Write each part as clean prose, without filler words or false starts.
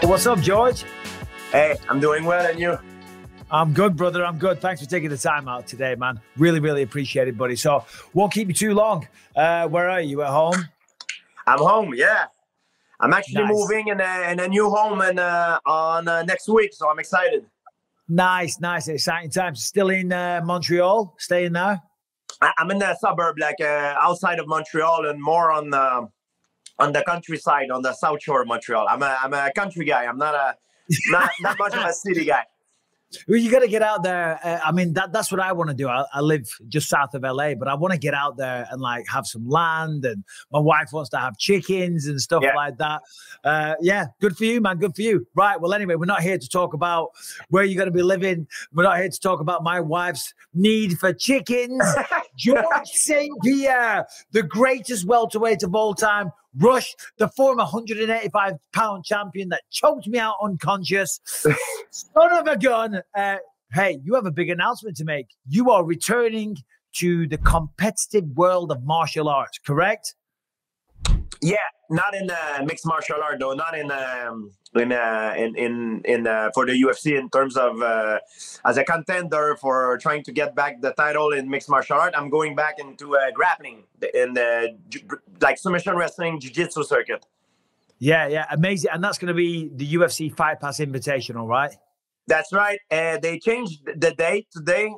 What's up, George? Hey, I'm doing well, and you? I'm good, brother. I'm good. Thanks for taking the time out today, man. Really, really appreciate it, buddy. So, won't keep you too long. Where are you? At home? I'm home, yeah. I'm actually Nice. moving in a new home on next week, so I'm excited. Nice. Exciting times. Still in Montreal? Staying there? I'm in the suburb, like outside of Montreal, and more on the countryside, on the south shore of Montreal. I'm a country guy. I'm not much of a city guy. Well, you got to get out there. I mean, that's what I want to do. I live just south of LA, but I want to get out there and like have some land. And my wife wants to have chickens and stuff like that. Yeah, good for you, man. Good for you. Right. Well, anyway, we're not here to talk about where you're going to be living. We're not here to talk about my wife's need for chickens. Georges St-Pierre, the greatest welterweight of all time. Rush, the former 185-pound champion that choked me out unconscious. Son of a gun. Hey, you have a big announcement to make. You are returning to the competitive world of martial arts, correct? Yeah, not in mixed martial art though. Not in for the UFC in terms of as a contender for trying to get back the title in mixed martial art. I'm going back into grappling in the like submission wrestling, jiu-jitsu circuit. Yeah, amazing. And that's going to be the UFC Fight Pass Invitational, right? That's right. They changed the date today.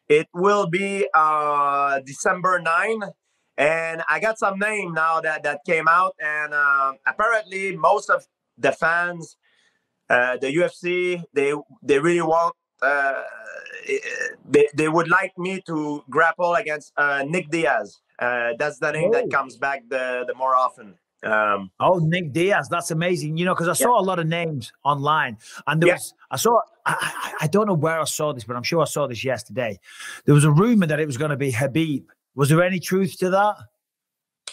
It will be December 9. And I got some name now that came out, and apparently most of the fans, the UFC, they really want, they would like me to grapple against Nick Diaz. That's the name that comes back the more often. Nick Diaz, that's amazing. You know, because I saw a lot of names online, and there was I don't know where I saw this, but I'm sure I saw this yesterday. There was a rumor that it was going to be Khabib. Was there any truth to that?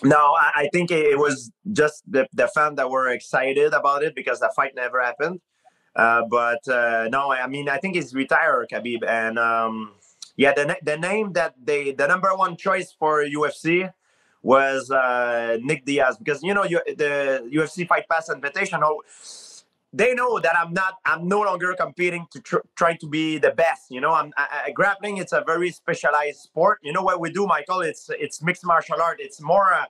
No, I think it was just the fans that were excited about it because the fight never happened. But no, I mean, I think he's retired, Khabib. And the name that the number one choice for UFC was Nick Diaz, because, you know, the UFC Fight Pass Invitational, they know that I'm no longer competing to try to be the best. You know, grappling. It's a very specialized sport. You know what we do, Michael? It's mixed martial art. It's more,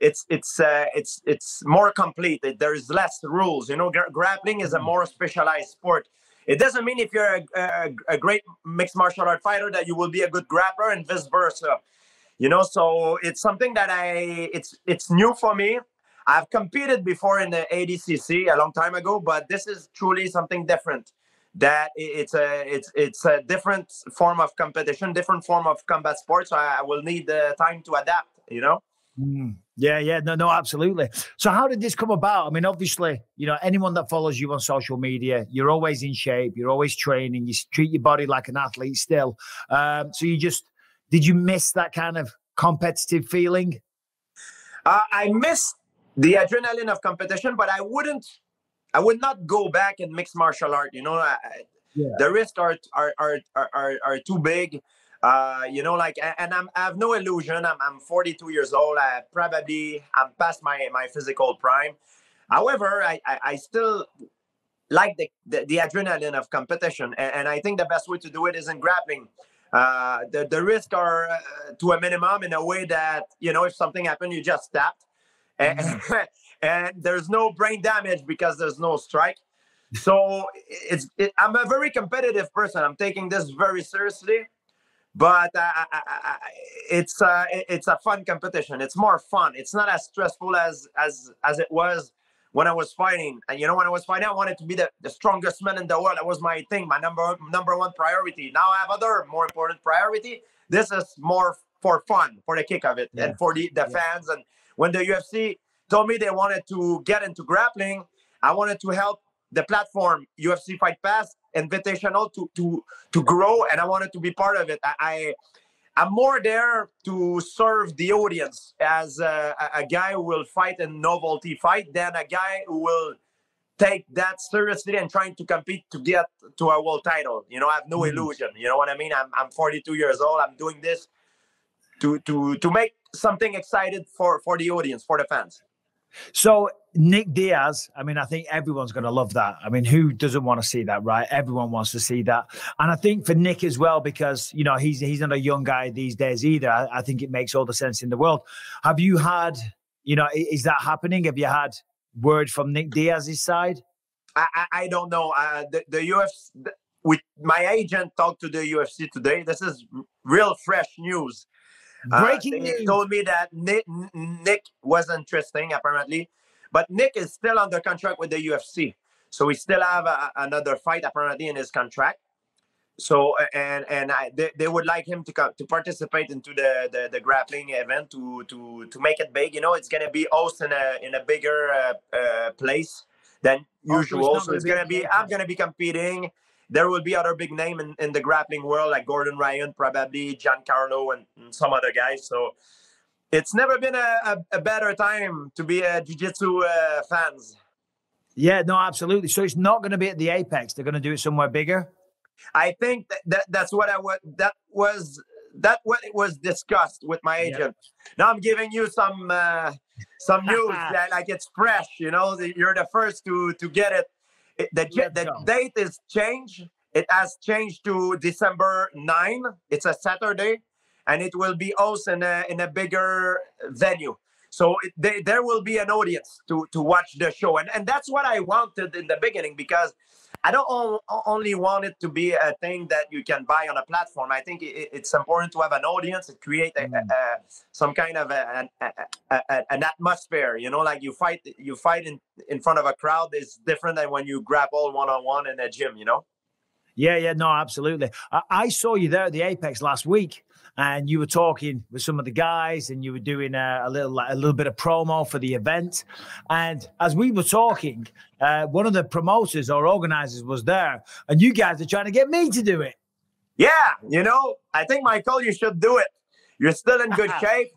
it's more complete. There is less rules. You know, grappling is a more specialized sport. It doesn't mean if you're a great mixed martial art fighter that you will be a good grappler, and vice versa. You know, so it's something that it's new for me. I've competed before in the ADCC a long time ago, but this is truly something different. That it's a different form of competition, different form of combat sports. So I will need the time to adapt, you know? Yeah, no, absolutely. So how did this come about? I mean, obviously, you know, anyone that follows you on social media, you're always in shape, you're always training, you treat your body like an athlete still. So did you miss that kind of competitive feeling? I missed the adrenaline of competition, but I would not go back in mixed martial art. You know, the risks are too big. You know, like, and I have no illusion. I'm 42 years old. I'm past my physical prime. However, I still like the adrenaline of competition, and I think the best way to do it is in grappling. The risks are to a minimum, in a way that, you know, if something happened, you just tapped. And there's no brain damage because there's no strike. So I'm a very competitive person. I'm taking this very seriously, but it's a fun competition. It's more fun. It's not as stressful as it was when I was fighting. And, you know, when I was fighting, I wanted to be the strongest man in the world. That was my thing, my number one priority. Now I have other more important priority. This is more for fun, for the kick of it, and for the fans. And when the UFC told me they wanted to get into grappling, I wanted to help the platform UFC Fight Pass Invitational to grow, and I wanted to be part of it. I'm more there to serve the audience as a guy who will fight a novelty fight than a guy who will take that seriously and trying to compete to get to a world title. You know, I have no illusion. You know what I mean? I'm 42 years old. I'm doing this to make something excited for the audience, for the fans. So Nick Diaz, I mean, I think everyone's going to love that. I mean, who doesn't want to see that, right? Everyone wants to see that. And I think for Nick as well, because, you know, he's not a young guy these days either. I think it makes all the sense in the world. Have you had, you know, is that happening? Have you had word from Nick Diaz's side? I don't know. The UFC, with my agent talked to the UFC today. This is real fresh news. Breaking They news. told me that Nick was interesting, apparently. But Nick is still under contract with the UFC. So we still have another fight, apparently, in his contract. So, they would like him to participate into the grappling event to make it big. You know, it's going to be hosted in a bigger place than usual. So it's going to be, I'm going to be competing. There will be other big name in the grappling world, like Gordon Ryan, probably Giancarlo, and some other guys. So it's never been a better time to be a jiu-jitsu fans. Yeah, no, absolutely. So it's not going to be at the Apex. They're going to do it somewhere bigger. I think that's what it was discussed with my agent. Yeah. Now I'm giving you some news that, like, it's fresh. You know, you're the first to get it. The date is changed. It has changed to December 9. It's a Saturday, and it will be hosted in a bigger venue. So there will be an audience to watch the show, and that's what I wanted in the beginning, because I don't only want it to be a thing that you can buy on a platform. I think it's important to have an audience, to create some kind of an atmosphere. You know, like you fight in front of a crowd is different than when you grapple one-on-one in a gym, you know? Yeah, no, absolutely. I saw you there at the Apex last week, and you were talking with some of the guys, and you were doing a little bit of promo for the event. And as we were talking, one of the promoters or organizers was there, and you guys are trying to get me to do it. Yeah, you know, I think, Michael, you should do it. You're still in good shape.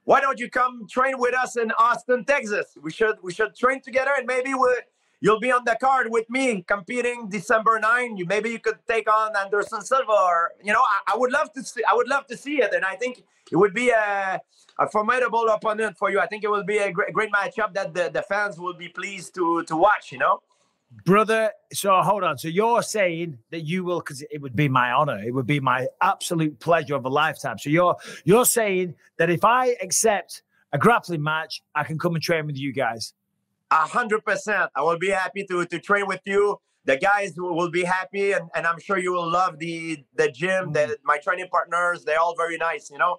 Why don't you come train with us in Austin, Texas? We should train together, and maybe you'll be on the card with me competing December 9. Maybe you could take on Anderson Silva, or, you know, I would love to see it, and I think it would be a formidable opponent for you. I think it will be a great matchup that the fans will be pleased to watch, you know? Brother, so hold on. So you're saying that you will, because it would be my honor, it would be my absolute pleasure of a lifetime. So you're saying that if I accept a grappling match, I can come and train with you guys? 100%. I will be happy to train with you. The guys will be happy, and I'm sure you will love the gym. My training partners, they're all very nice. You know,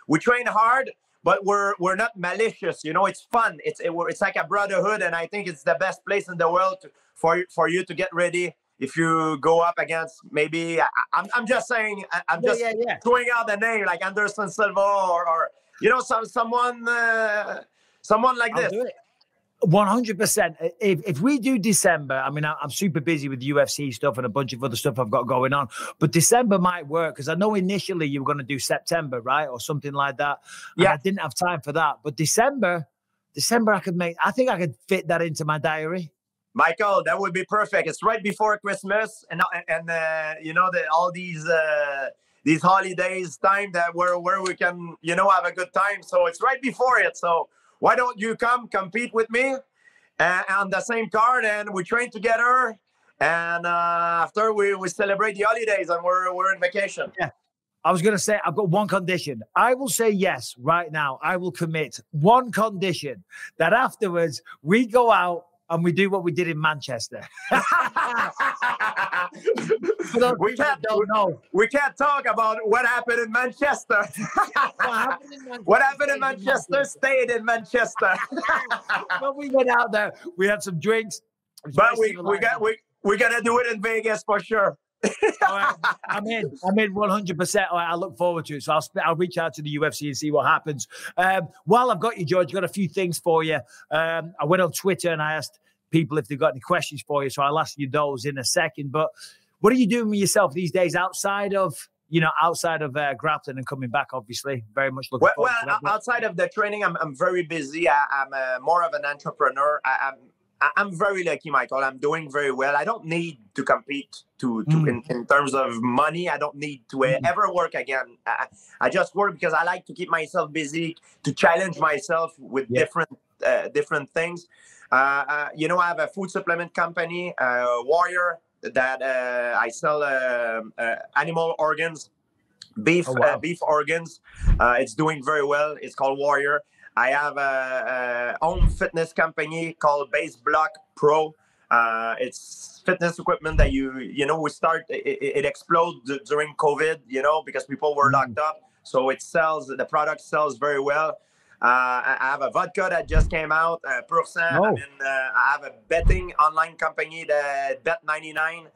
we train hard, but we're not malicious. You know, it's fun. It's like a brotherhood, and I think it's the best place in the world for you to get ready. If you go up against, maybe I'm just saying, I'm just throwing out the name, like Anderson Silva, or you know, someone like this. Do it. 100%. If we do December, I mean, I'm super busy with UFC stuff and a bunch of other stuff I've got going on, but December might work, because I know initially you were going to do September, right? Or something like that. Yeah. And I didn't have time for that. But December I think I could fit that into my diary. Michael, that would be perfect. It's right before Christmas, and you know, all these holidays time that where we can, you know, have a good time. So it's right before it. So why don't you come compete with me on the same card, and we train together, and after we celebrate the holidays, and we're in vacation. Yeah. I was going to say, I've got one condition. I will say yes right now. I will commit one condition, that afterwards we go out and we do what we did in Manchester. We can't talk about what happened in Manchester. What happened in Manchester stayed in Manchester. But we went out there. We had some drinks. But we're gonna do it in Vegas for sure. Right. I'm in 100%. All right, I look forward to it. So I'll reach out to the UFC and see what happens. While I've got you, George, got a few things for you. I went on Twitter and I asked people if they've got any questions for you, so I'll ask you those in a second. But what are you doing with yourself these days outside of grappling and coming back? Obviously, very much looking forward to that. Outside of the training, I'm very busy. I'm more of an entrepreneur. I'm very lucky, Michael. I'm doing very well. I don't need to compete in terms of money. I don't need to ever work again. I just work because I like to keep myself busy, to challenge myself with different different things. You know, I have a food supplement company, Warrior, that I sell animal organs, beef beef organs. It's doing very well. It's called Warrior. I have a home fitness company called Base Block Pro. It's fitness equipment that you know, it exploded during COVID, you know, because people were locked up. So the product sells very well. I have a vodka that just came out, Pursan. I mean, I have a betting online company, the Bet99.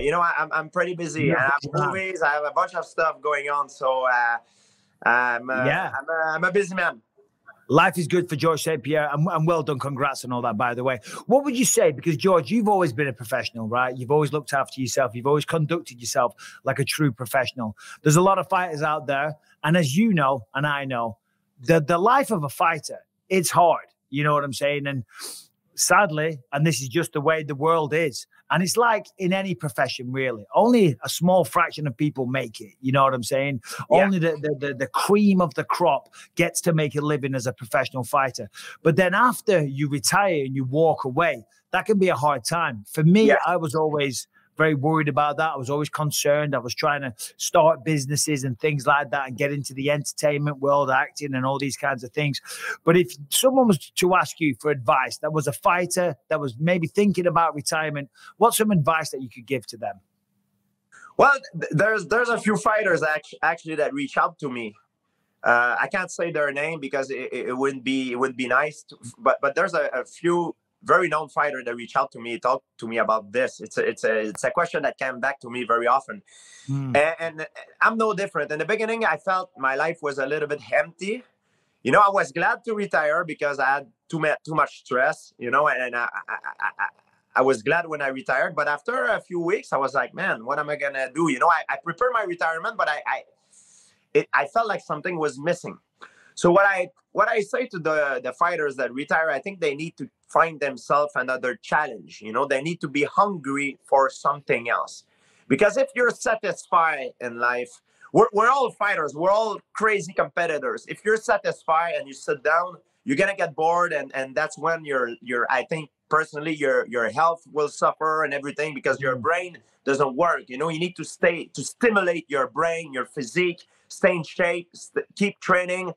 You know, I'm pretty busy. I have movies. I have a bunch of stuff going on. So I'm a busy man. Life is good for Georges St-Pierre, and well done. Congrats on all that, by the way. What would you say? Because, George, you've always been a professional, right? You've always looked after yourself. You've always conducted yourself like a true professional. There's a lot of fighters out there, and as you know, and I know, the life of a fighter, it's hard. You know what I'm saying? And sadly, and this is just the way the world is, and it's like in any profession, really, only a small fraction of people make it. You know what I'm saying? Yeah. Only the cream of the crop gets to make a living as a professional fighter. But then after you retire and you walk away, that can be a hard time. For me, I was always very worried about that. I was always concerned. I was trying to start businesses and things like that and get into the entertainment world, acting and all these kinds of things. But if someone was to ask you for advice, that was a fighter that was maybe thinking about retirement, what's some advice that you could give to them? Well, there's a few fighters actually that reach out to me. I can't say their name because it wouldn't be nice, but there's a few very known fighter that reached out to me, talked to me about this. It's a question that came back to me very often. And I'm no different. In the beginning, I felt my life was a little bit empty. You know, I was glad to retire because I had too much stress, you know, and I was glad when I retired. But after a few weeks, I was like, man, what am I going to do? You know, I prepared my retirement, but I felt like something was missing. So what I say to the fighters that retire, I think they need to find themselves another challenge. You know, they need to be hungry for something else. Because if you're satisfied in life, we're all fighters. We're all crazy competitors. If you're satisfied and you sit down, you're gonna get bored, and that's when I think personally your health will suffer and everything because your brain doesn't work. You know, you need to stimulate your brain, your physique, stay in shape, keep training.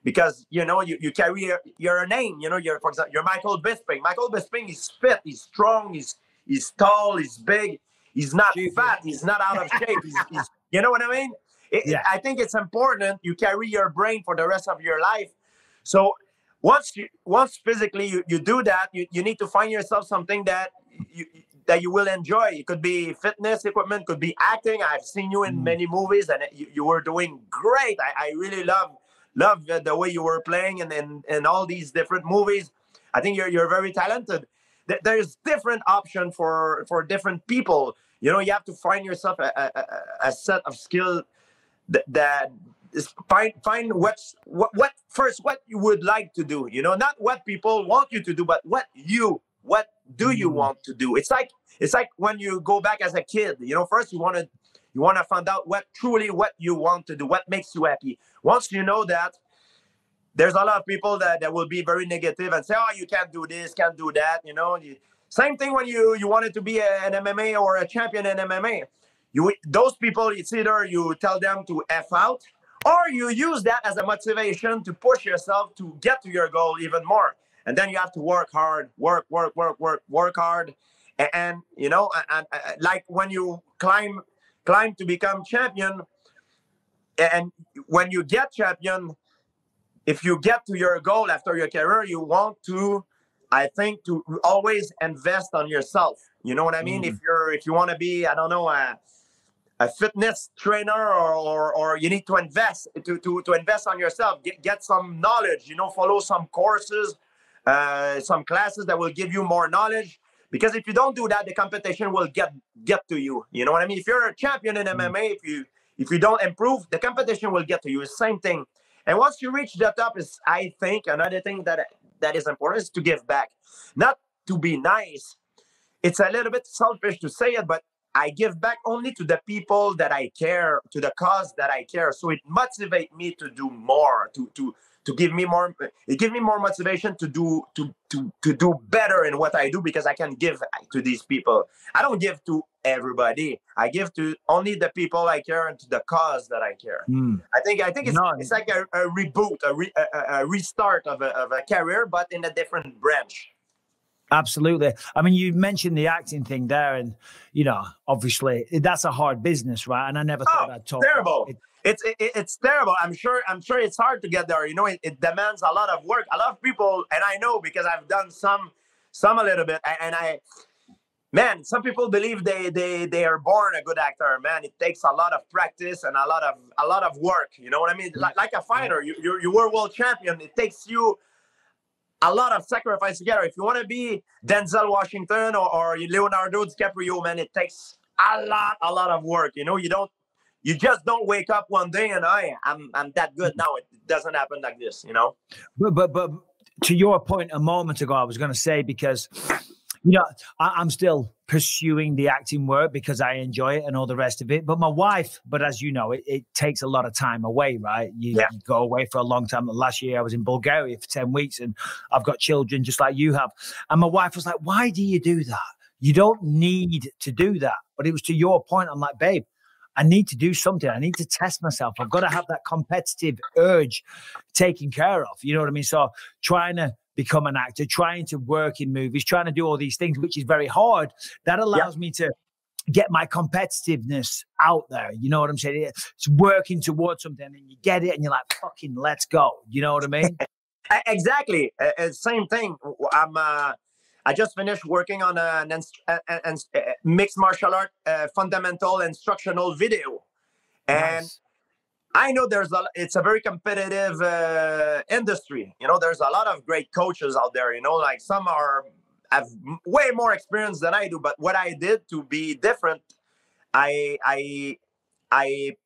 Because, you know, you carry your name. You know, for example, you're Michael Bisping. Michael Bisping is fit, he's strong, he's tall, he's big, he's not fat, he's not out of shape. He's you know what I mean? I think it's important you carry your brain for the rest of your life. So once physically you do that, you need to find yourself something that you will enjoy. It could be fitness equipment, could be acting. I've seen you in many movies, and you were doing great. I really love the way you were playing in all these different movies. I think you're very talented. There's different options for different people. You know, you have to find yourself a set of skill that is find what you would like to do. You know, not what people want you to do, but what do you want to do. It's like when you go back as a kid. You know, first you want to find out what you want to do, what makes you happy. Once you know that, there's a lot of people that will be very negative and say, oh, you can't do this, can't do that. You know, same thing when you wanted to be an MMA or a champion in MMA. Those people, it's either you tell them to F out, or you use that as a motivation to push yourself to get to your goal even more. And then you have to work hard, work hard. And you know, and like when you climb to become champion, and when you get champion, if you get to your goal after your career, you want to, I think, to always invest on yourself. You know what I mean? If you want to be, I don't know, a fitness trainer, or you need to invest to invest on yourself, get some knowledge, you know, follow some courses, some classes that will give you more knowledge. Because if you don't do that, the competition will get to you. You know what I mean? If you're a champion in MMA, if you don't improve, the competition will get to you. It's the same thing. And once you reach the top, is, I think, another thing that is important is to give back. Not to be nice. It's a little bit selfish to say it, but I give back only to the people that I care, to the cause that I care. So it motivates me to do more, to give me more. It gives me more motivation to do better in what I do, because I can give to these people. I don't give to everybody. I give to only the people I care and to the cause that I care. I think it's like a reboot, a restart of a career, but in a different branch. Absolutely. I mean, you mentioned the acting thing there, and you know, obviously that's a hard business, right? And I never thought I'd talk. Terrible. It's terrible. I'm sure it's hard to get there. You know, it demands a lot of work. A lot of people, and I know because I've done some a little bit, and man, some people believe they are born a good actor. Man, it takes a lot of practice and a lot of work. You know what I mean? Like a fighter, you were world champion. It takes you a lot of sacrifice together. If you want to be Denzel Washington or Leonardo DiCaprio, man, it takes a lot of work. You know, you just don't wake up one day and I'm that good now. It doesn't happen like this, you know. But to your point a moment ago, I was going to say, because you know, I'm still pursuing the acting work because I enjoy it and all the rest of it. But my wife, as you know, it takes a lot of time away, right? You go away for a long time. Last year I was in Bulgaria for 10 weeks and I've got children just like you have. And my wife was like, why do you do that? You don't need to do that. But it was to your point. I'm like, babe, I need to do something. I need to test myself. I've got to have that competitive urge taken care of. You know what I mean? So trying to become an actor, trying to work in movies, trying to do all these things, which is very hard. That allows me to get my competitiveness out there. You know what I'm saying? It's working towards something and you get it and you're like, fucking let's go. You know what I mean? Exactly. Same thing. I just finished working on a mixed martial art fundamental instructional video. And I know it's a very competitive industry. You know, there's a lot of great coaches out there, you know, like some have way more experience than I do. But what I did to be different, I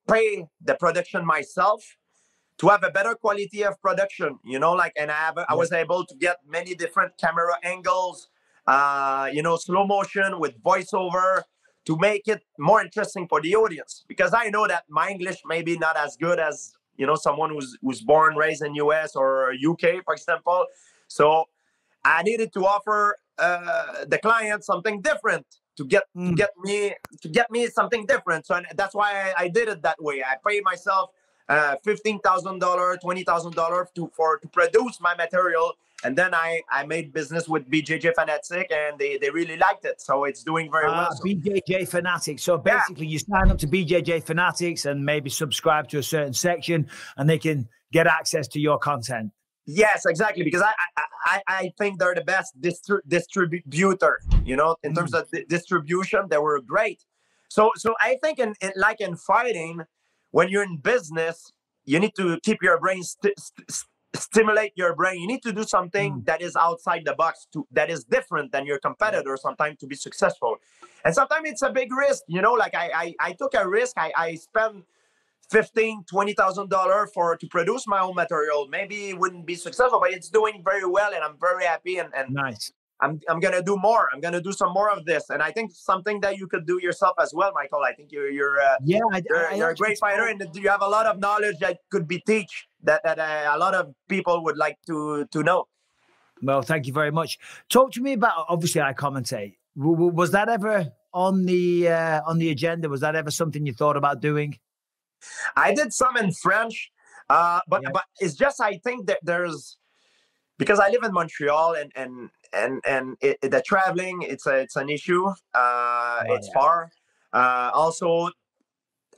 pay the production myself to have a better quality of production, you know, like, and I was able to get many different camera angles, you know, slow motion with voiceover, to make it more interesting for the audience, because I know that my English may be not as good as, you know, someone who's born, raised in US or UK, for example. So I needed to offer the client something different to get me something different. So that's why I did it that way. I pay myself $15,000, $20,000 to produce my material. And then I made business with BJJ Fanatic, and they really liked it. So it's doing very well. So. BJJ Fanatics. So basically you sign up to BJJ Fanatics and maybe subscribe to a certain section and they can get access to your content. Yes, exactly. Because I think they're the best distributor, you know, in terms of distribution, they were great. So I think in fighting, when you're in business, you need to keep your brain stimulate your brain. You need to do something that is outside the box, that is different than your competitor sometimes, to be successful. And sometimes it's a big risk, you know, like I took a risk. I spent $15,000-$20,000 to produce my own material. Maybe it wouldn't be successful, but it's doing very well, and I'm very happy. And nice. I'm gonna do more. I'm gonna do some more of this, and I think something that you could do yourself as well, Michael. I think you're a great fighter, and you have a lot of knowledge that could be teach that a lot of people would like to know. Well, thank you very much. Talk to me about, obviously I commentate. Was that ever on the agenda? Was that ever something you thought about doing? I did some in French, but it's just, I think that there's, because I live in Montreal, and the traveling, it's an issue. It's far. Also,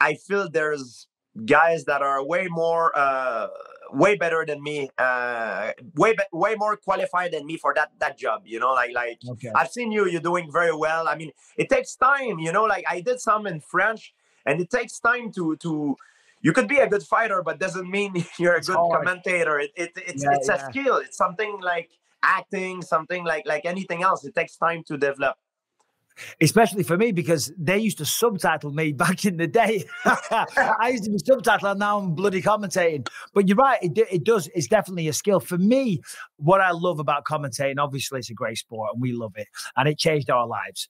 I feel there's guys that are way way better than me, way more qualified than me for that job. You know, like I've seen you're doing very well. I mean, it takes time. You know, like I did some in French, and it takes time to. You could be a good fighter, but doesn't mean you're a good commentator. It's a skill. It's something like acting, something like anything else. It takes time to develop. Especially for me, because they used to subtitle me back in the day. I used to be subtitled, and now I'm bloody commentating. But you're right, it does. It's definitely a skill. For me, what I love about commentating, obviously it's a great sport and we love it. And it changed our lives.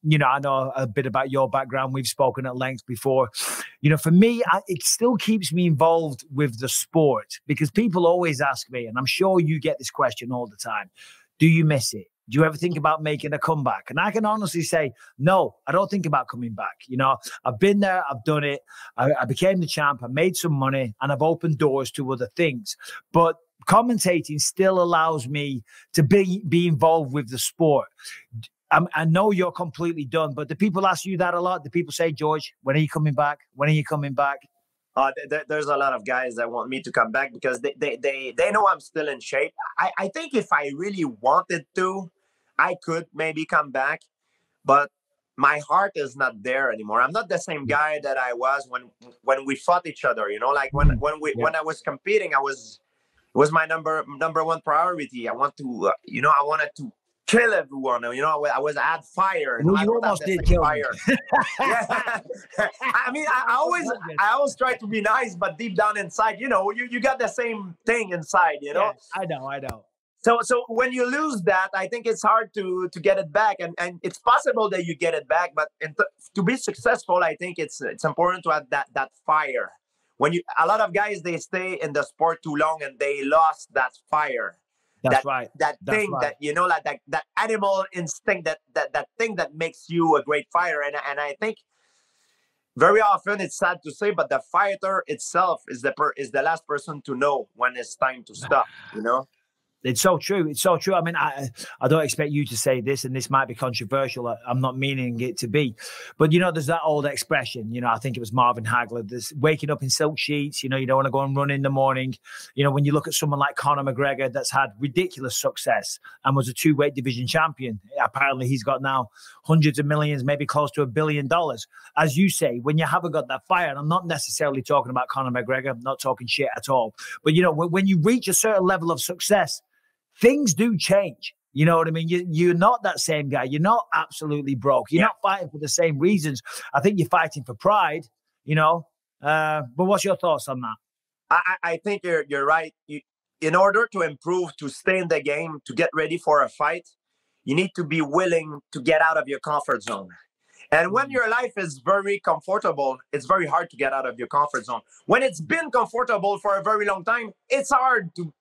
You know, I know a bit about your background. We've spoken at length before. You know, for me, it still keeps me involved with the sport, because people always ask me, and I'm sure you get this question all the time, do you miss it? Do you ever think about making a comeback? And I can honestly say, no, I don't think about coming back. You know, I've been there, I've done it. I became the champ, I made some money, and I've opened doors to other things. But commentating still allows me to be involved with the sport. I know you're completely done, but do people ask you that a lot? Do people say, George, when are you coming back? When are you coming back? There's a lot of guys that want me to come back because they know I'm still in shape. I think if I really wanted to, I could maybe come back, but my heart is not there anymore. I'm not the same guy that I was when we fought each other. You know, like when I was competing, it was my number one priority. I want to, you know, I wanted to kill everyone. You know, I had fire. Well, you almost did kill fire. Yeah. I mean, I always try to be nice, but deep down inside, you know, you got the same thing inside. You know. Yeah, I know. So when you lose that, I think it's hard to get it back, and it's possible that you get it back, but to be successful, I think it's important to have that fire. A lot of guys, they stay in the sport too long and they lost that fire. That's right. That thing that, you know, like that animal instinct, that thing that makes you a great fighter. And I think very often, it's sad to say, but the fighter itself is the last person to know when it's time to stop, you know? It's so true. It's so true. I mean, I don't expect you to say this, and this might be controversial. I'm not meaning it to be. But, you know, there's that old expression, you know, I think it was Marvin Hagler, this waking up in silk sheets, you know, you don't want to go and run in the morning. You know, when you look at someone like Conor McGregor that's had ridiculous success and was a 2-weight division champion, apparently he's got now hundreds of millions, maybe close to $1 billion. As you say, when you haven't got that fire, and I'm not necessarily talking about Conor McGregor, I'm not talking shit at all. But, you know, when you reach a certain level of success, things do change. You know what I mean? You're not that same guy. You're not absolutely broke. You're not fighting for the same reasons. I think you're fighting for pride, you know. But what's your thoughts on that? I think you're right. In order to improve, to stay in the game, to get ready for a fight, you need to be willing to get out of your comfort zone. And when your life is very comfortable, it's very hard to get out of your comfort zone. When it's been comfortable for a very long time, it's hard to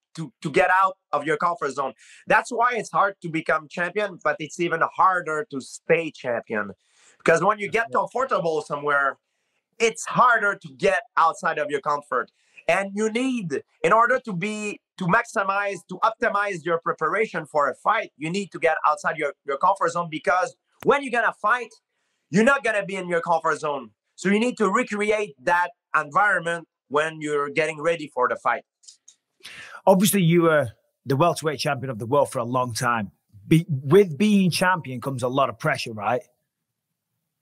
get out of your comfort zone. That's why it's hard to become champion, but it's even harder to stay champion. Because when you get comfortable somewhere, it's harder to get outside of your comfort. And you need, in order to maximize, to optimize your preparation for a fight, you need to get outside your comfort zone, because when you're going to fight, you're not going to be in your comfort zone. So you need to recreate that environment when you're getting ready for the fight. Obviously, you were the welterweight champion of the world for a long time. With being champion comes a lot of pressure, right?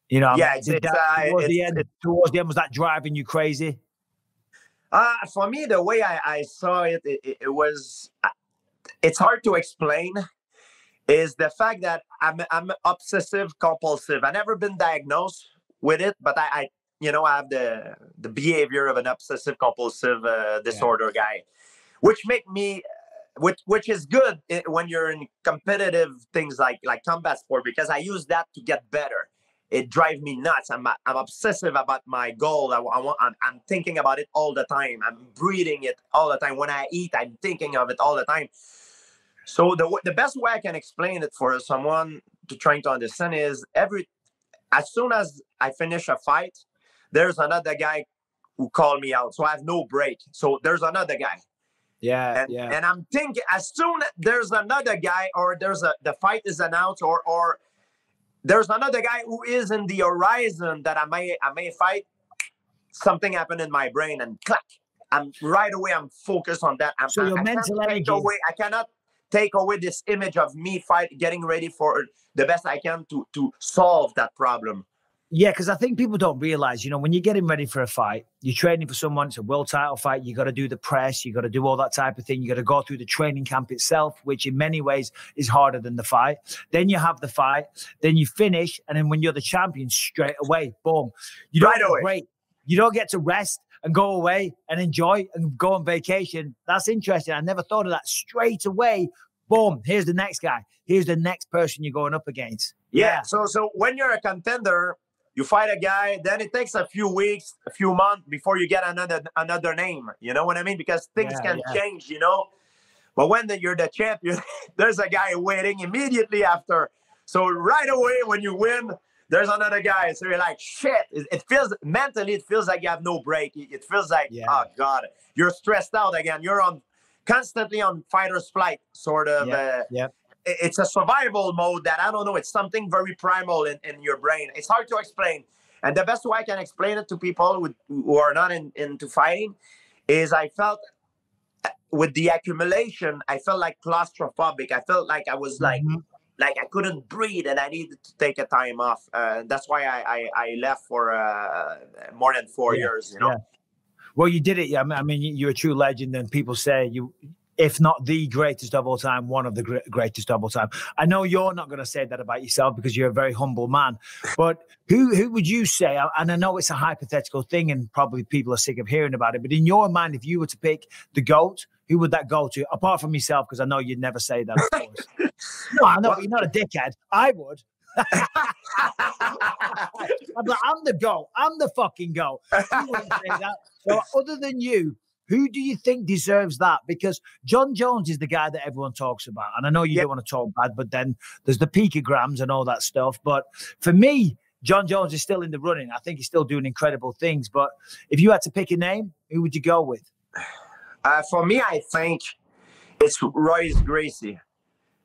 You know, yeah. Towards the end, was that driving you crazy? For me, the way I saw it, it was, it's hard to explain, is the fact that I'm obsessive compulsive. I've never been diagnosed with it, but I you know, I have the behavior of an obsessive compulsive disorder guy. Which make me, which is good when you're in competitive things like combat sport, because I use that to get better. It drives me nuts. I'm obsessive about my goal. I'm thinking about it all the time. I'm breathing it all the time. When I eat, I'm thinking of it all the time. So the best way I can explain it for someone trying to understand is as soon as I finish a fight, there's another guy who called me out. So I have no break. So there's another guy. And I'm thinking, as soon as there's another guy, or the fight is announced, or there's another guy who is in the horizon that I may fight, something happened in my brain, and clack, I'm focused on that. So your mental energy. I cannot take away this image of me getting ready for the best I can to solve that problem. Yeah, because I think people don't realize, you know, when you're getting ready for a fight, you're training for someone, it's a world title fight, you got to do the press, you got to do all that type of thing. You got to go through the training camp itself, which in many ways is harder than the fight. Then you have the fight, then you finish, and then when you're the champion, straight away, boom. You don't get a break. You don't get to rest and go away and enjoy and go on vacation. That's interesting. I never thought of that. Straight away, boom, here's the next guy. Here's the next person you're going up against. Yeah. So when you're a contender, you fight a guy, then it takes a few weeks, a few months before you get another name. You know what I mean? Because things can change, you know. But when you're the champion, there's a guy waiting immediately after. So right away when you win, there's another guy. So you're like, shit. It feels mentally, it feels like you have no break. It feels like, oh God, you're stressed out again. You're constantly on fighter's flight, sort of. It's a survival mode that, I don't know, it's something very primal in your brain. It's hard to explain. And the best way I can explain it to people who are not into fighting is I felt with the accumulation, I felt like claustrophobic. I felt like I was like I couldn't breathe and I needed to take a time off. That's why I left for more than 4 years, you know. Yeah. Well, you did it. I mean, you're a true legend, and people say you, if not the greatest of all time, one of the greatest of all time. I know you're not going to say that about yourself because you're a very humble man, but who would you say, and I know it's a hypothetical thing and probably people are sick of hearing about it, but in your mind, if you were to pick the GOAT, who would that go to? Apart from yourself, because I know you'd never say that, of course. No, I know, well, you're not a dickhead. I would. I'm the GOAT. I'm the fucking GOAT. You wouldn't say that. So other than you, who do you think deserves that? Because John Jones is the guy that everyone talks about. And I know you don't want to talk bad, but then there's the picograms and all that stuff. But for me, John Jones is still in the running. I think he's still doing incredible things. But if you had to pick a name, who would you go with? For me, I think it's Royce Gracie.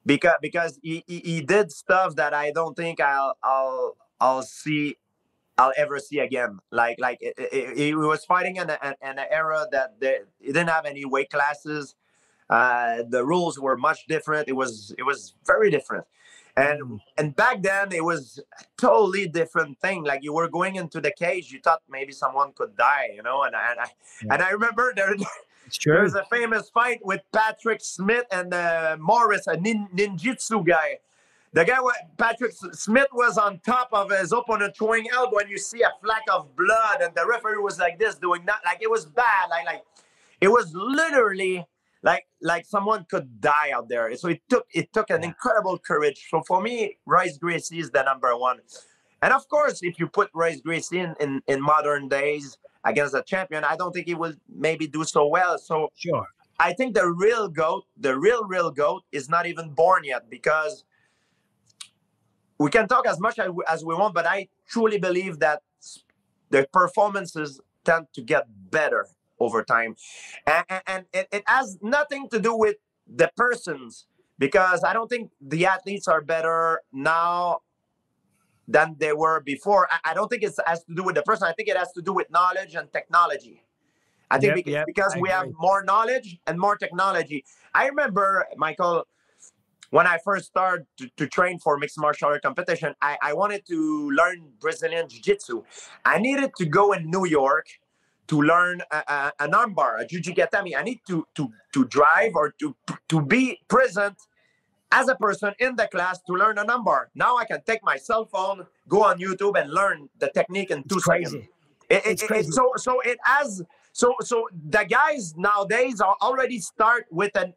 Because he did stuff that I don't think I'll ever see again. Like he was fighting in an era that he didn't have any weight classes. The rules were much different. It was very different. And back then it was a totally different thing. Like you were going into the cage, you thought maybe someone could die, you know. And I remember there was a famous fight with Patrick Smith and Morris, a ninjutsu guy. The guy, Patrick Smith, was on top of his opponent throwing out when you see a flack of blood, and the referee was like this, doing that. Like it was bad. Like it was literally like someone could die out there. So it took an incredible courage. So for me, Royce Gracie is the number one. And of course, if you put Royce Gracie in modern days against a champion, I don't think he will maybe do so well. So I think the real GOAT, the real GOAT, is not even born yet, because we can talk as much as we want, but I truly believe that the performances tend to get better over time. And it has nothing to do with the persons, because I don't think the athletes are better now than they were before. I don't think it has to do with the person. I think it has to do with knowledge and technology. I think because we have more knowledge and more technology. I remember, Michael, when I first started to train for mixed martial art competition, I wanted to learn Brazilian Jiu-Jitsu. I needed to go in New York to learn an armbar, a Jujigatami. I need to drive or to be present as a person in the class to learn an armbar. Now I can take my cell phone, go on YouTube, and learn the technique in 2 seconds. It's crazy. So the guys nowadays are already start with a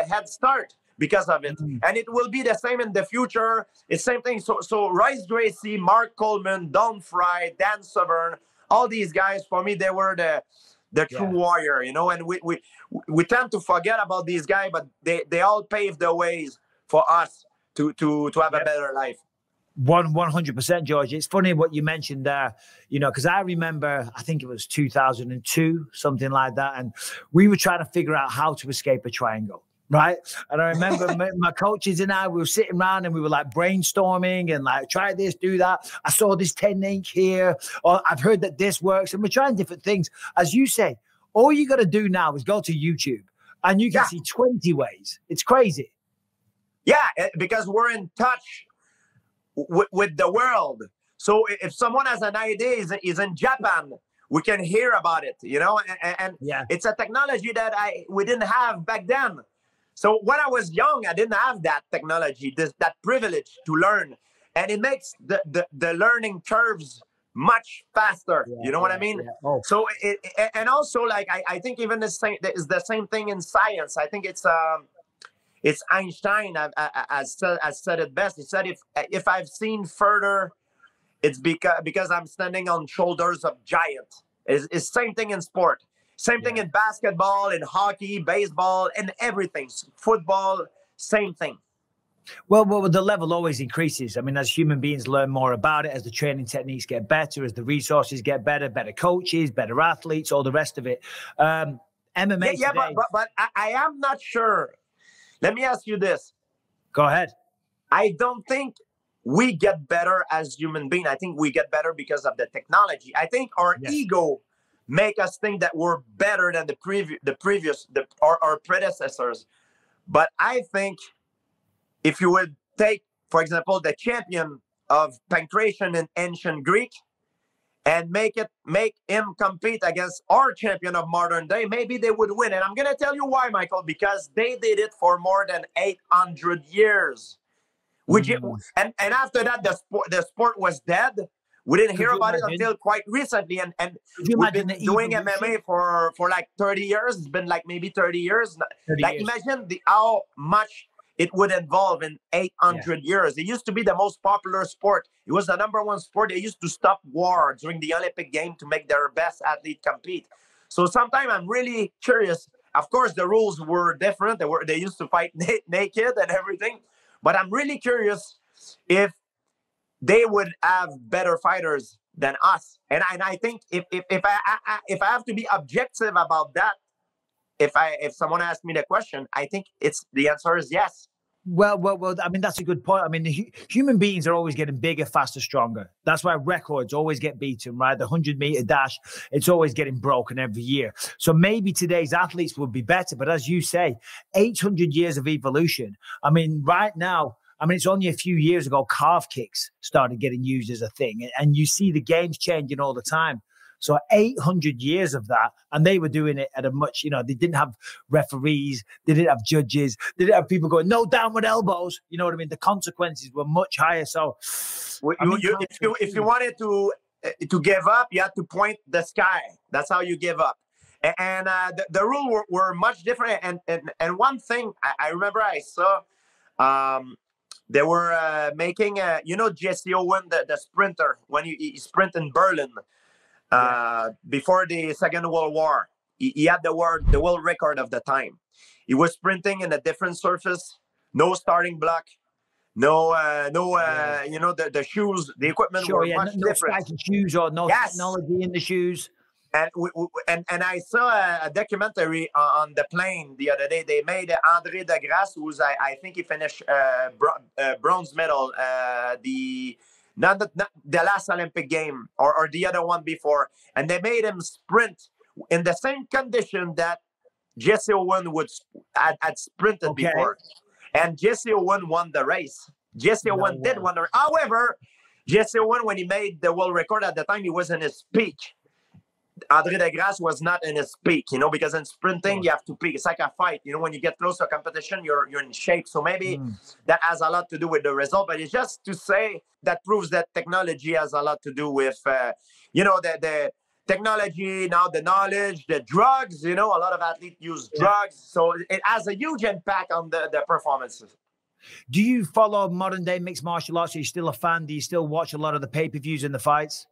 head start because of it, and it will be the same in the future. It's same thing. So Royce Gracie, Mark Coleman, Don Fry, Dan Severn, all these guys, for me, they were the true warrior, you know. And we tend to forget about these guys, but they all paved the ways for us to have a better life. 100%, George. It's funny what you mentioned there, you know, because I remember, I think it was 2002, something like that, and we were trying to figure out how to escape a triangle. Right. And I remember my coaches and I, we were sitting around and we were like brainstorming and like, try this, do that. I saw this technique here, or I've heard that this works. And we're trying different things. As you say, all you got to do now is go to YouTube and you can see 20 ways. It's crazy. Yeah, because we're in touch with the world. So if someone has an idea, is in Japan, we can hear about it, you know, and it's a technology that we didn't have back then. So when I was young, I didn't have that technology, that privilege to learn, and it makes the learning curves much faster. You know what I mean? Oh. So and also, like, I think even the same thing in science. I think it's Einstein has said it best. He said, if I've seen further, it's because I'm standing on shoulders of giants. It's same thing in sport. Same thing in basketball, in hockey, baseball, and everything. Football, same thing. Well, the level always increases. I mean, as human beings learn more about it, as the training techniques get better, as the resources get better, better coaches, better athletes, all the rest of it. MMA yeah, today, but I am not sure. Let me ask you this. Go ahead. I don't think we get better as human beings. I think we get better because of the technology. I think our ego make us think that we're better than our predecessors. But I think if you would take, for example, the champion of pancration in ancient Greek and make him compete against our champion of modern day, maybe they would win. And I'm going to tell you why, Michael, because they did it for more than 800 years. And after that, the sport was dead. We didn't hear about it until quite recently. And we've been doing MMA for like 30 years. It's been like maybe 30 years. Imagine how much it would evolve in 800 years. It used to be the most popular sport. It was the #1 sport. They used to stop war during the Olympic game to make their best athlete compete. So sometimes I'm really curious. Of course, the rules were different. They used to fight naked and everything. But I'm really curious if they would have better fighters than us. And I think if I have to be objective about that, if someone asks me the question, I think the answer is yes. Well, I mean, that's a good point. I mean, human beings are always getting bigger, faster, stronger. That's why records always get beaten, right? The 100-meter dash, it's always getting broken every year. So maybe today's athletes would be better. But as you say, 800 years of evolution. I mean, right now, it's only a few years ago, calf kicks started getting used as a thing. And you see the games changing all the time. So 800 years of that, and they were doing it at a much, they didn't have referees, they didn't have judges, they didn't have people going, no, downward elbows. You know what I mean? The consequences were much higher. So if you wanted to give up, you had to point the sky. That's how you give up. And the rules were much different. And one thing I remember I saw, they were making, Jesse Owen, the sprinter, when he sprint in Berlin. Before the Second World War, he had the world record of the time. He was sprinting in a different surface, no starting block, the shoes, the equipment were much different. No shoes or no technology in the shoes. And I saw a documentary on the plane the other day. They made André de Grasse, who's I think he finished bronze medal, not the last Olympic game or the other one before. And they made him sprint in the same condition that Jesse Owen had sprinted before. And Jesse Owen won the race. Jesse Owen did win the race. However, Jesse Owen, when he made the world record at the time, he was in his peak. André de Grasse was not in his peak, because in sprinting, you have to peak. It's like a fight. When you get close to a competition, you're in shape. So maybe that has a lot to do with the result. But it's just to say that proves that technology has a lot to do with, the technology, now the knowledge, the drugs. A lot of athletes use drugs. So it has a huge impact on the performances. Do you follow modern day mixed martial arts? Are you still a fan? Do you still watch a lot of the pay-per-views and the fights?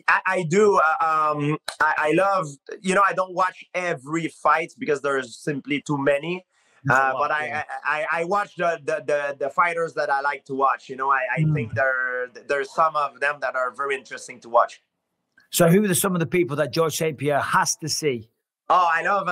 I do. I love, I don't watch every fight because there's simply too many. But I watch the fighters that I like to watch. I think there's some of them that are very interesting to watch. So who are some of the people that Georges St-Pierre has to see? Oh, I love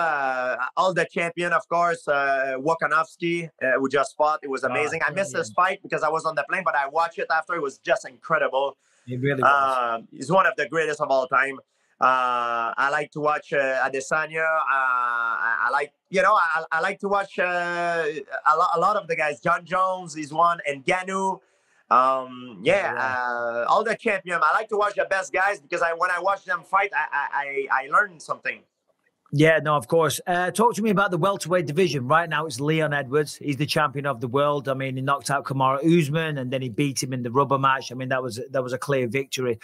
all the champion, of course, Volkanovski, who just fought. It was amazing. I missed his fight because I was on the plane, but I watched it after. It was just incredible. It really was. He's one of the greatest of all time. I like to watch Adesanya. I like to watch a lot of the guys. John Jones is one, and Ngannou. All the champions. I like to watch the best guys because when I watch them fight, I learn something. Yeah, no, of course. Talk to me about the welterweight division. Right now, it's Leon Edwards. He's the champion of the world. I mean, he knocked out Kamaru Usman, and then he beat him in the rubber match. I mean, that was a clear victory.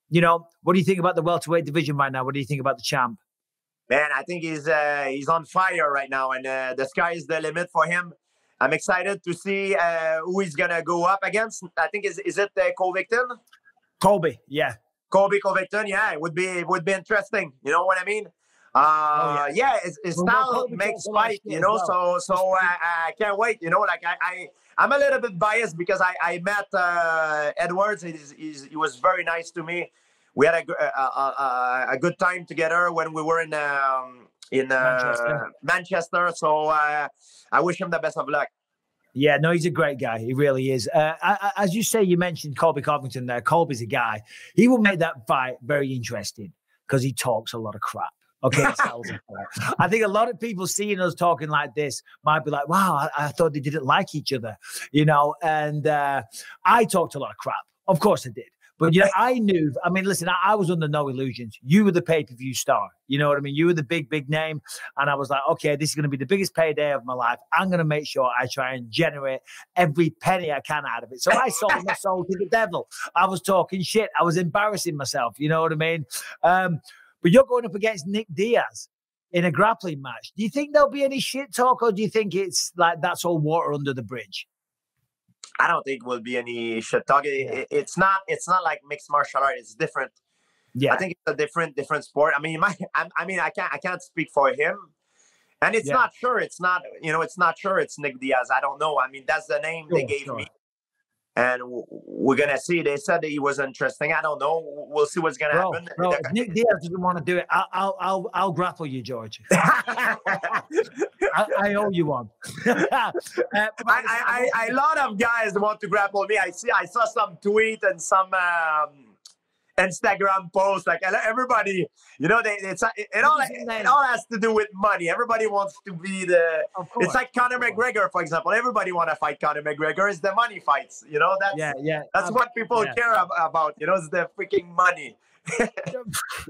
You know, what do you think about the welterweight division right now? What do you think about the champ? Man, I think he's on fire right now, and the sky is the limit for him. I'm excited to see who he's gonna go up against. I think is it Covington? Colby, yeah. Colby Covington, yeah, it would be interesting. You know what I mean? His style makes fight, you know. Well. So I can't wait. You know, like I'm a little bit biased because I met Edwards. He was very nice to me. We had a good time together when we were in Manchester. So I wish him the best of luck. Yeah, no, he's a great guy. He really is. As you say, you mentioned Colby Covington there. Colby's a guy. He will make that fight very interesting because he talks a lot of crap. Okay, I think a lot of people seeing us talking like this might be like, wow, I thought they didn't like each other, you know, and I talked a lot of crap. Of course I did. But, you know, I knew, I mean, listen, I was under no illusions. You were the pay-per-view star. You know what I mean? You were the big name. And I was like, okay, this is going to be the biggest payday of my life. I'm going to make sure I try and generate every penny I can out of it. So I sold my soul to the devil. I was talking shit. I was embarrassing myself. You know what I mean? But you're going up against Nick Diaz in a grappling match. Do you think there'll be any shit talk, or do you think it's like that's all water under the bridge? I don't think will be any shit talk. It's not like mixed martial art. It's different. Yeah, I think it's a different sport. I mean, I can't speak for him, and it's not sure. It's not sure. It's Nick Diaz. I don't know. I mean, that's the name they gave me, and we're gonna see. They said that he was interesting. I don't know. We'll see what's gonna happen. Bro, if Nick Diaz doesn't want to do it, I'll grapple you, George. I owe you one. A lot of guys want to grapple me. I saw some tweet and some Instagram posts. Like everybody, you know, it all has to do with money. Everybody wants to be the. It's like Conor McGregor, for example. Everybody want to fight Conor McGregor. It's the money fights. You know, that's what people care about. You know, it's the freaking money.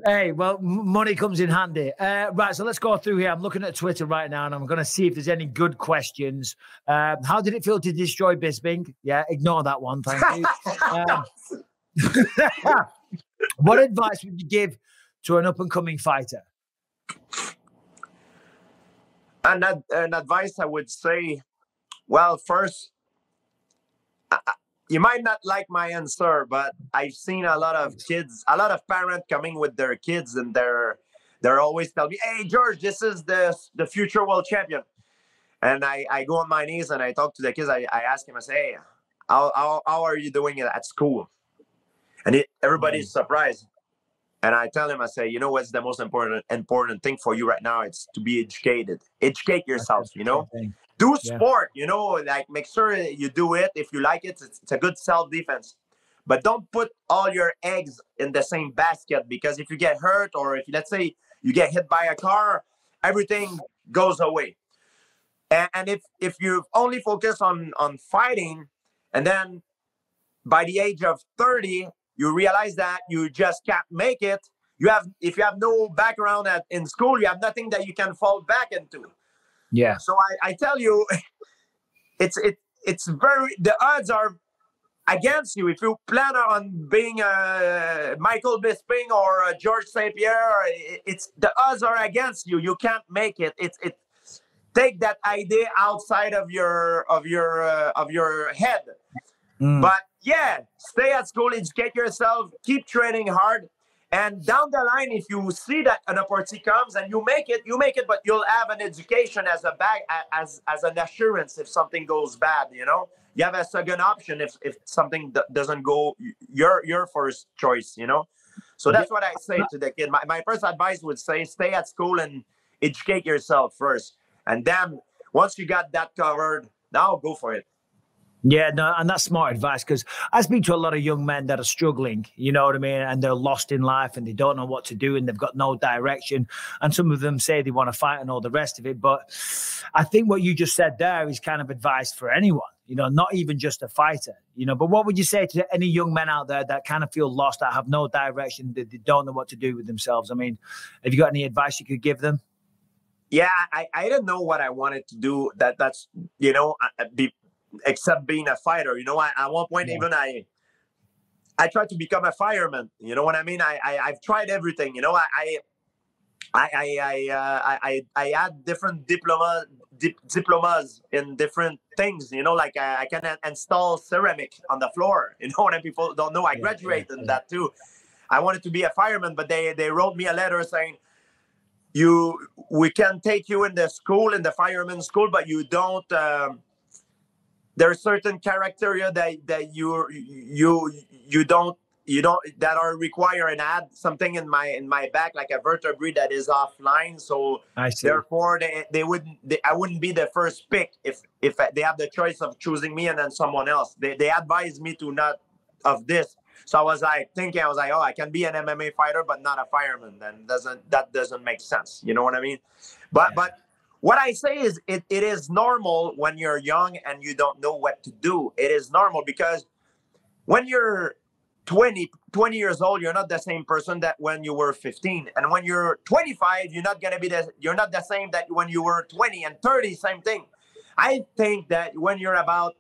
Hey, well, money comes in handy. Right, so let's go through here. I'm looking at Twitter right now, and I'm going to see if there's any good questions. How did it feel to destroy Bisping? Yeah, ignore that one. Thank you. What advice would you give to an up-and-coming fighter? An advice I would say, well, first, you might not like my answer, but I've seen a lot of kids, a lot of parents coming with their kids, and they're always telling me, "Hey, George, this is the future world champion." And I go on my knees and I talk to the kids. I ask him, I say, "Hey, how are you doing at school?" And everybody's surprised. And I tell him, I say, "You know what's the most important thing for you right now? It's to be educated. Educate yourself, you know? Do sport, you know, like make sure you do it. If you like it, it's a good self-defense. But don't put all your eggs in the same basket, because if you get hurt, or if, let's say, you get hit by a car, everything goes away. And if you only focus on fighting, and then by the age of 30, you realize that you just can't make it. If you have no background in school, you have nothing that you can fall back into. Yeah. So I tell you, it's the odds are against you. If you plan on being Michael Bisping or Georges St-Pierre, the odds are against you. You can't make it. Take that idea outside of your head. But yeah, stay at school, educate yourself, keep training hard. And down the line, if you see that an opportunity comes and you make it, but you'll have an education as an assurance if something goes bad, you know? You have a second option if something doesn't go your first choice, you know? So that's what I say to the kid. My first advice would say, stay at school and educate yourself first. And then once you got that covered, now go for it. Yeah, no, and that's smart advice, because I speak to a lot of young men that are struggling, you know what I mean, and they're lost in life and they don't know what to do and they've got no direction. And some of them say they want to fight and all the rest of it. But I think what you just said there is kind of advice for anyone. you know, not even just a fighter, you know. But what would you say to any young men out there that kind of feel lost, that have no direction, that they don't know what to do with themselves? I mean, have you got any advice you could give them? Yeah, I didn't know what I wanted to do. That's you know, except being a fighter. You know, at one point even I tried to become a fireman. You know what I mean? I've tried everything. You know, I had different diplomas in different things. You know, like I can install ceramic on the floor. You know, and people don't know I graduated in that too. I wanted to be a fireman, but they wrote me a letter saying, we can take you in the school, in the fireman school, but you don't. There are certain criteria that you don't that are required, and add something in my back, like a vertebrae that is offline. So therefore I wouldn't be the first pick if they have the choice of choosing me and then someone else. They advised me to not of this. So I was like thinking, oh, I can be an MMA fighter, but not a fireman. Then that doesn't make sense. You know what I mean? But what I say is it is normal when you're young and you don't know what to do. It is normal because when you're 20 years old, you're not the same person that when you were 15. And when you're 25, you're not the same that when you were 20 and 30, same thing. I think that when you're about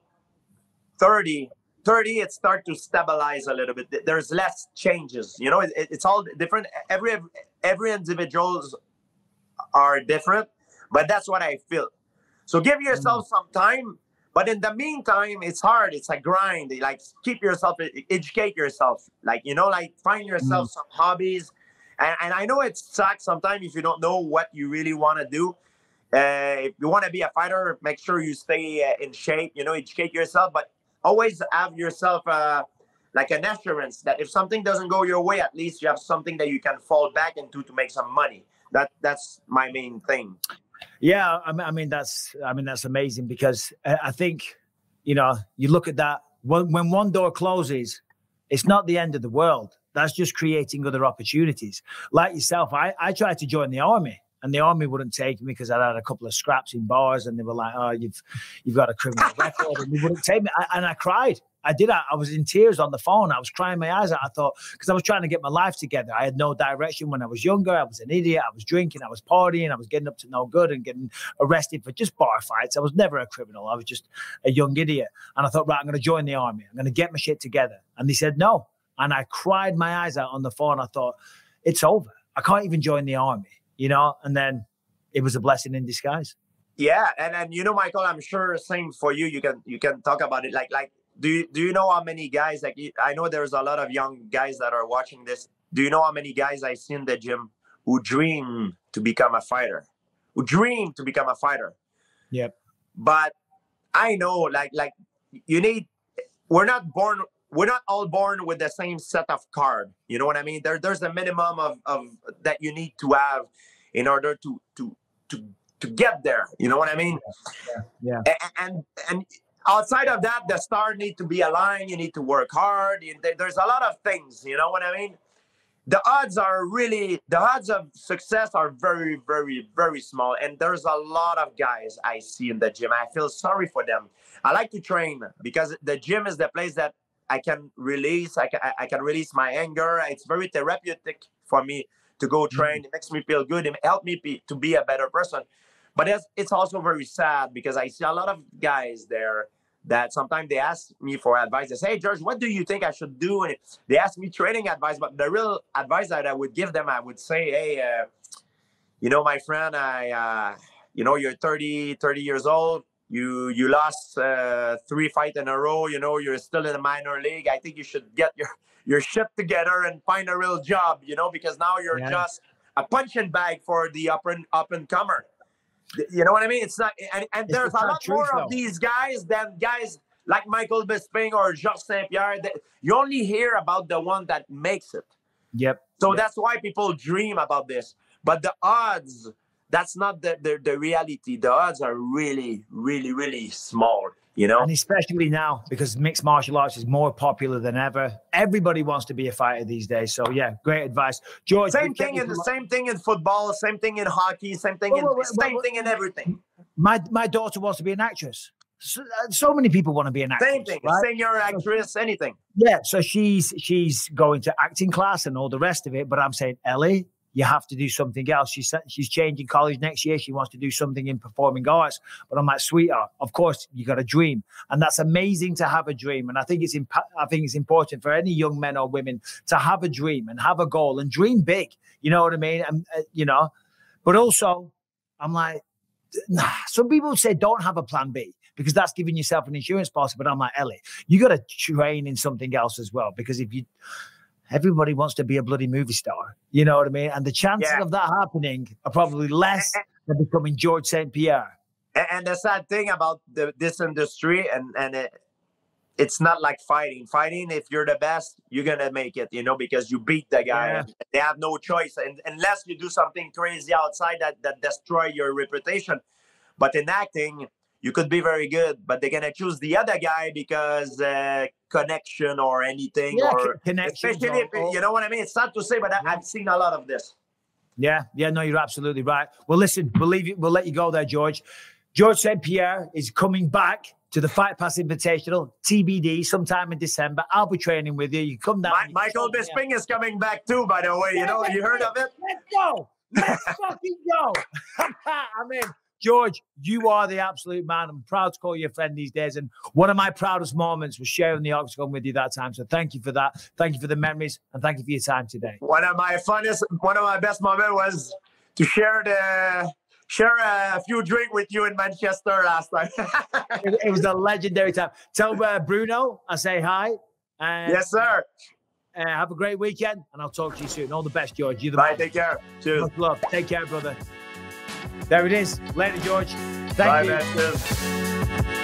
30, it starts to stabilize a little bit. There's less changes. You know, it's all different. Every individuals are different, but that's what I feel. So give yourself some time. But in the meantime, it's hard. It's a grind. Like, keep yourself, educate yourself. Like, you know, like find yourself some hobbies. And I know it sucks sometimes if you don't know what you really want to do. If you want to be a fighter, make sure you stay in shape, you know, educate yourself. But always have yourself like an assurance that if something doesn't go your way, at least you have something that you can fall back into to make some money. That's my main thing. Yeah, I mean that's amazing, because I think, you know, you look at that, when one door closes, it's not the end of the world. That's just creating other opportunities. Like yourself, I tried to join the army, and the army wouldn't take me because I had a couple of scraps in bars, and they were like, "Oh, you've got a criminal record," and they wouldn't take me. And I cried. I did. I was in tears on the phone. I was crying my eyes out. I thought, because I was trying to get my life together. I had no direction when I was younger. I was an idiot. I was drinking. I was partying. I was getting up to no good and getting arrested for just bar fights. I was never a criminal. I was just a young idiot. And I thought, right, I'm going to join the army. I'm going to get my shit together. And they said no. And I cried my eyes out on the phone. I thought, it's over. I can't even join the army, you know? And then it was a blessing in disguise. Yeah. And you know, Michael, I'm sure same for you. You can talk about it. Like, do you know how many guys, like, I know there's a lot of young guys that are watching this. Do you know how many guys I see in the gym who dream to become a fighter? Yep. But I know, like we're not all born with the same set of card. You know what I mean? There's a minimum of that you need to have in order to get there. You know what I mean? Yeah. And outside of that, the star need to be aligned. You need to work hard. There's a lot of things. You know what I mean? The odds of success are very, very, very small. And there's a lot of guys I see in the gym. I feel sorry for them. I like to train because the gym is the place that I can release. I can release my anger. It's very therapeutic for me to go train. It makes me feel good. It helps me to be a better person. But it's also very sad because I see a lot of guys there that sometimes they ask me for advice. They say, "Hey, George, what do you think I should do?" And they ask me training advice. But the real advice that I would give them, I would say, "Hey, you know, my friend, you know, you're 30 years old. You lost 3 fights in a row. You know, you're still in the minor league. I think you should get your shit together and find a real job, you know, because now you're just a punching bag for the up and comer." You know what I mean? It's not, and there's a lot more of these guys than guys like Michael Bisping or Georges St-Pierre. You only hear about the one that makes it. Yep. So that's why people dream about this. But the odds, that's not the reality. The odds are really, really, really small, you know? And especially now, because mixed martial arts is more popular than ever. Everybody wants to be a fighter these days. So yeah, great advice. George, same thing in football, same thing in hockey, same thing in everything. My daughter wants to be an actress. so many people want to be an actress. Same thing, right? singer, actress, anything. Yeah, so she's going to acting class and all the rest of it. But I'm saying, Ellie, you have to do something else. She's changing college next year. She wants to do something in performing arts. But I'm like, sweetheart, of course you got a dream, and that's amazing to have a dream. And I think it's important for any young men or women to have a dream and have a goal and dream big. You know what I mean? And but also, I'm like, nah, some people say don't have a plan B, because that's giving yourself an insurance policy. But I'm like, Ellie, you got to train in something else as well. Because everybody wants to be a bloody movie star. You know what I mean? And the chances of that happening are probably less than becoming Georges St-Pierre. And the sad thing about this industry, it's not like fighting. Fighting, if you're the best, you're going to make it, because you beat the guy. Yeah. And they have no choice. And unless you do something crazy outside that destroy your reputation. But in acting, you could be very good, but they're going to choose the other guy because connection or anything. Yeah, or connection. Especially if, you know what I mean? It's sad to say, but I've seen a lot of this. Yeah, no, you're absolutely right. Well, listen, we'll let you go there, George. Georges St-Pierre is coming back to the Fight Pass Invitational, TBD, sometime in December. I'll be training with you. You come down. Michael Bisping is coming back too, by the way. You heard of it? Let's go. Let's fucking go. I'm in. George, you are the absolute man. I'm proud to call you a friend these days. And one of my proudest moments was sharing the octagon with you that time. So thank you for that. Thank you for the memories. And thank you for your time today. One of my best moments was to share a few drinks with you in Manchester last time. It was a legendary time. Tell Bruno I say hi. Yes, sir. Have a great weekend, and I'll talk to you soon. All the best, George. You the Bye. man. Take care. Cheers. Much love. Take care, brother. There it is. Later, George. Thank you. Man. Cheers.